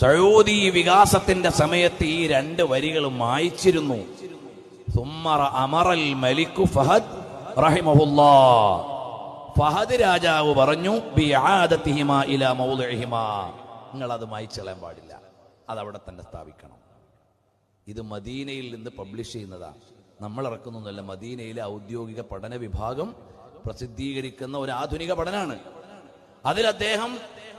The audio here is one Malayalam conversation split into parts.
സഊദി വികാസത്തിന്റെ സമയത്ത് ഈ രണ്ട് വരികളും മായ്ച്ചിരുന്നു. സുമ്മറ അമറൽ മലിക്കു ഫഹദ് റഹിമഹുല്ലാഹ്, ഫഹദ് രാജാവ് പറഞ്ഞു ബിആദതിഹിമാ ഇലാ മൗളിഹിമാ, നിങ്ങൾ അത് മായ്ച്ചളയാൻ പാടില്ല, അതവിടെ തന്നെ സ്ഥാപിക്കണം. ഇത് മദീനയിൽ നിന്ന് പബ്ലിഷ് ചെയ്യുന്നതാണ്, നമ്മൾ ഇറക്കുന്നൊന്നുമല്ല. മദീനയിലെ ഔദ്യോഗിക പഠന വിഭാഗം പ്രസിദ്ധീകരിക്കുന്ന ഒരു ആധുനിക പഠനമാണ്. അതിൽ അദ്ദേഹം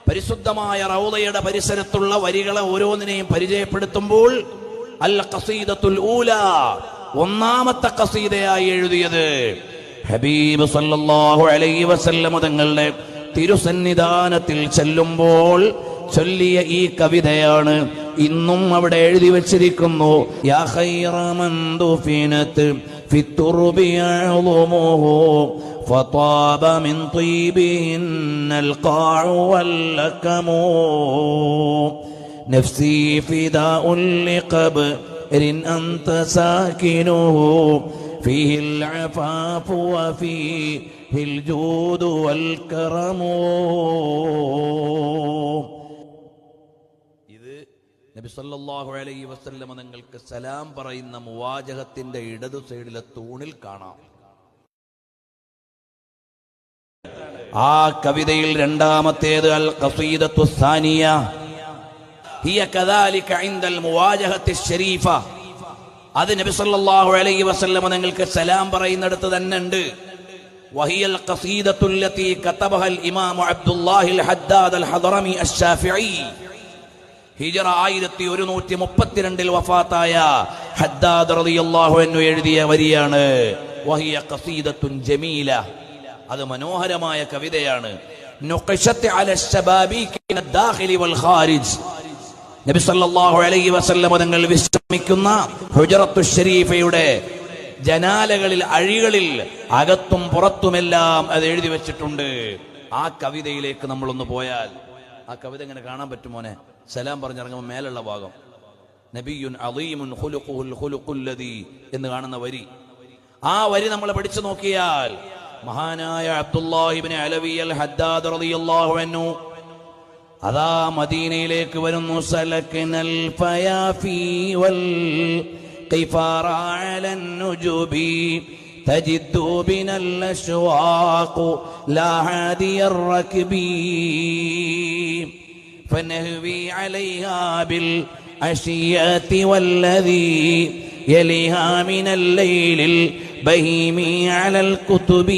പരിശുദ്ധമായ റൗളയുടെ പരിസരത്തുള്ള വരികളെ ഓരോന്നിനെയും പരിചയപ്പെടുത്തുമ്പോൾ അൽ ഖസീദത്തുൽ ഊല, ഒന്നാമത്തെ ഖസീദയായി എഴുതിയത് ഹബീബ് സല്ലല്ലാഹു അലൈഹി വസല്ലം തങ്ങളുടെ തിരുസന്നിധാനത്തിൽ ചെല്ലുമ്പോൾ ചൊല്ലിയ ഈ കവിതയാണ്. ഇന്നും അവിടെ എഴുതി വച്ചിരിക്കുന്നു. യാ ഖൈറ മൻ ദുഫിനത് ഫിത്തുർബി അളുമുഹു ഫതാബ മിൻ തീബിഹിന്നൽ ഖാഉ വല്ലകമു നഫ്സി ഫിദാഉൻ ലിഖബ്രിൻ അൻത സാകിനുഹു ഫീഹിൽ അഫാഫു വഫീഹിൽ ജൂദു വൽ കറമു. നബി സല്ലല്ലാഹു അലൈഹി വസല്ലം നിങ്ങൾക്ക് സലാം പറയുന്ന മുവാജഹത്തിന്റെ ഇടതു സൈഡിലെ തൂണിൽ കാണാം. ആ കവിതയിൽ രണ്ടാമത്തേത് അൽ ഖസീദത്തു സാനിയ ഹിയ കദാലിക ഇൻദൽ മുവാജഹത്തി ശരീഫ. അത് നബി സല്ലല്ലാഹു അലൈഹി വസല്ലം നിങ്ങൾക്ക് സലാം പറയുന്നിടത്ത് തന്നെ ഉണ്ട്. വഹിയൽ ഖസീദത്തു അല്ലതി കതബഹൽ ഇമാം അബ്ദുല്ലാഹിൽ ഹദ്ദാദ് അൽ ഹദറമി അശ്ശാഫിഈ. ഹിജറ 1132 വഫാത്തായ ഹദ്ദാദ് റളിയല്ലാഹു അൻഹു എഴുതിയ വരിയാണ്. വഹിയ ഖസീദത്തുൻ ജമീല, അത് മനോഹരമായ കവിതയാണ്. നുഖശത് അല ശബാബീക മിന ദാഖിലി വൽ ഖാരിജ്. നബി സല്ലല്ലാഹു അലൈഹി വസല്ലം തങ്ങൾ വിശ്രമിക്കുന്ന ഹുജറത്തു ശരീഫയുടെ ജനാലകളിൽ, അഴികളിൽ, അകത്തും പുറത്തുമെല്ലാം അത് എഴുതി വെച്ചിട്ടുണ്ട്. ആ കവിതയിലേക്ക് നമ്മളൊന്ന് പോയാൽ ആ കവിത എങ്ങനെ കാണാൻ പറ്റുമോനെ? സലാം പറഞ്ഞിറങ്ങുമ്പോൾ മേലുള്ള ഭാഗം നബിയുൻ അളീമുൻ ഖുലുഖുൽ ഖുലുഖുല്ലദീ എന്ന് കാണുന്ന വരി, ആ വരി നമ്മൾ പഠിച്ചു നോക്കിയാൽ മഹാനായ അബ്ദുല്ലാഹി ഇബ്നു അലവി അൽ ഹദ്ദാദ് റളിയല്ലാഹു അൻഹു അതാ മദീനയിലേക്ക് വരുന്നു. സലക്കനൽ ഫയാഫി വൽ ഖിഫാറ അലൻ നുജുബി തജിദു ബിനൽ അശ്വാഖു ലാ ഹാദിയർ റക്ബി فنهوي عليها بالعشيات والذي يليها من الليل البهيم على الكتب.